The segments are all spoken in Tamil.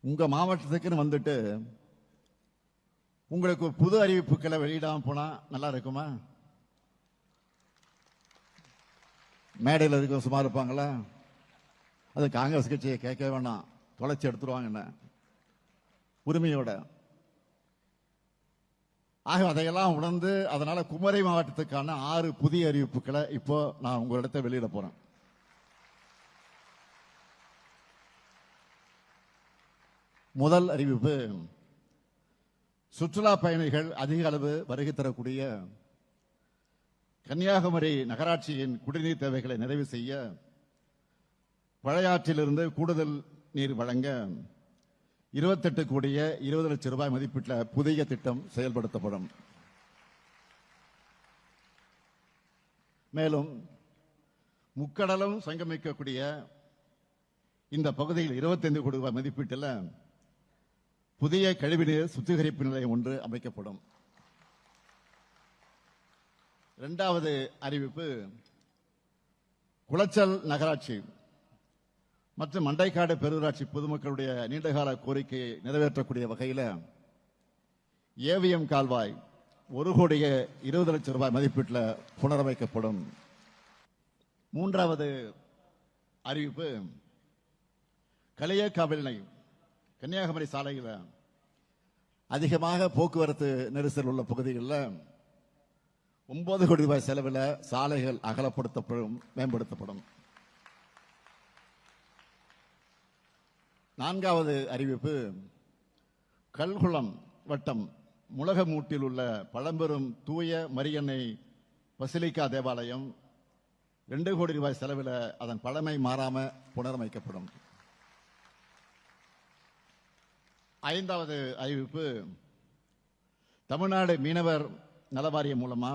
உங்க மாவட்டத்துக்குன்னு வந்துட்டு உங்களுக்கு புது அறிவிப்புகளை வெளியிடாம போனா நல்லா இருக்குமா? மேடையில் இருக்க சும்மா இருப்பாங்களா? அது காங்கிரஸ் கட்சியை கேட்க வேணாம், தொலைச்சி எடுத்துருவாங்க என்ன உரிமையோட. ஆக அதையெல்லாம் உணர்ந்து அதனால குமரி மாவட்டத்துக்கான 6 புதிய அறிவிப்புகளை இப்போ நான் உங்களிடத்தை வெளியிட போறேன். முதல் அறிவிப்பு, சுற்றுலா பயணிகள் அதிக அளவு வருகை தரக்கூடிய கன்னியாகுமரி நகராட்சியின் குடிநீர் தேவைகளை நிறைவு செய்ய பழையாற்றிலிருந்து கூடுதல் நீர் வழங்க 28 கோடியே 20 லட்சம் ரூபாய் மதிப்பிட்ட புதிய திட்டம் செயல்படுத்தப்படும். மேலும் முக்கடலும் சங்கமிக்கக்கூடிய இந்த பகுதியில் 25 கோடி ரூபாய் மதிப்பீட்டில் புதிய கழிவுநீர் சுத்திகரிப்பு நிலையம் ஒன்று அமைக்கப்படும். இரண்டாவது அறிவிப்பு, குளச்சல் நகராட்சி மற்றும் மண்டைக்காடு பேரூராட்சி பொதுமக்களுடைய நீண்டகால கோரிக்கையை நிறைவேற்றக்கூடிய வகையில் ஏவிஎம் கால்வாய் 1 கோடியே 20 லட்சம் ரூபாய் மதிப்பீட்டில் புனரமைக்கப்படும். மூன்றாவது அறிவிப்பு, களியக்காவிளை கன்னியாகுமரி சாலையில் அதிகமாக போக்குவரத்து நெரிசல் உள்ள பகுதிகளில் 9 கோடி ரூபாய் செலவில் சாலைகள் அகலப்படுத்தப்படும், மேம்படுத்தப்படும். நான்காவது அறிவிப்பு, கல்குளம் வட்டம் முளகமூட்டில் உள்ள பழம்பெரும் தூய மரியன்னை பசிலிக்கா தேவாலயம் 2 கோடி ரூபாய் செலவில் அதன் பழமை மாறாம புனரமைக்கப்படும். ஐந்தாவது அறிவிப்பு, தமிழ்நாடு மீனவர் நலவாரியம் மூலமா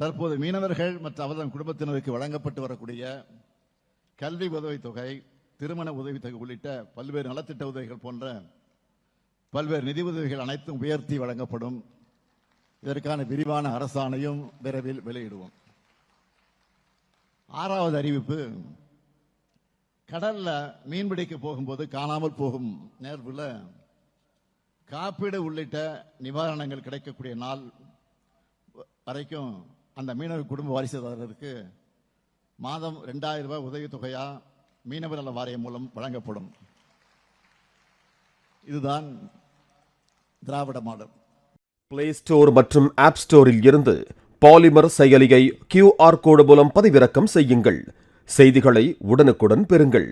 தற்போது மீனவர்கள் மற்றும் அவர்தன் குடும்பத்தினருக்கு வழங்கப்பட்டு வரக்கூடிய கல்வி உதவித்தொகை, திருமண உதவித்தொகை உள்ளிட்ட பல்வேறு நலத்திட்ட உதவிகள் போன்ற பல்வேறு நிதி உதவிகள் அனைத்தும் உயர்த்தி வழங்கப்படும். இதற்கான விரிவான அரசாணையும் விரைவில் வெளியிடுவோம். ஆறாவது அறிவிப்பு, கடல்ல மீன்பிடிக்க போகும்போது காணாமல் போகும் நேர்வுல காப்பீடு உள்ளிட்ட நிவாரணங்கள் கிடைக்கக்கூடிய நாள் வரைக்கும் அந்த மீனவ குடும்ப வாரிசுதாரருக்கு மாதம் 2000 ரூபாய் உதவித்தொகையா மீனவர் நல வாரியம் மூலம் வழங்கப்படும். இதுதான் திராவிட மாடல். பிளே ஸ்டோர் மற்றும் ஆப் ஸ்டோரில் இருந்து பாலிமர் செயலியை QR கோடு மூலம் பதிவிறக்கம் செய்யுங்கள். செய்திகளை உடனுக்குடன் பெறுங்கள்.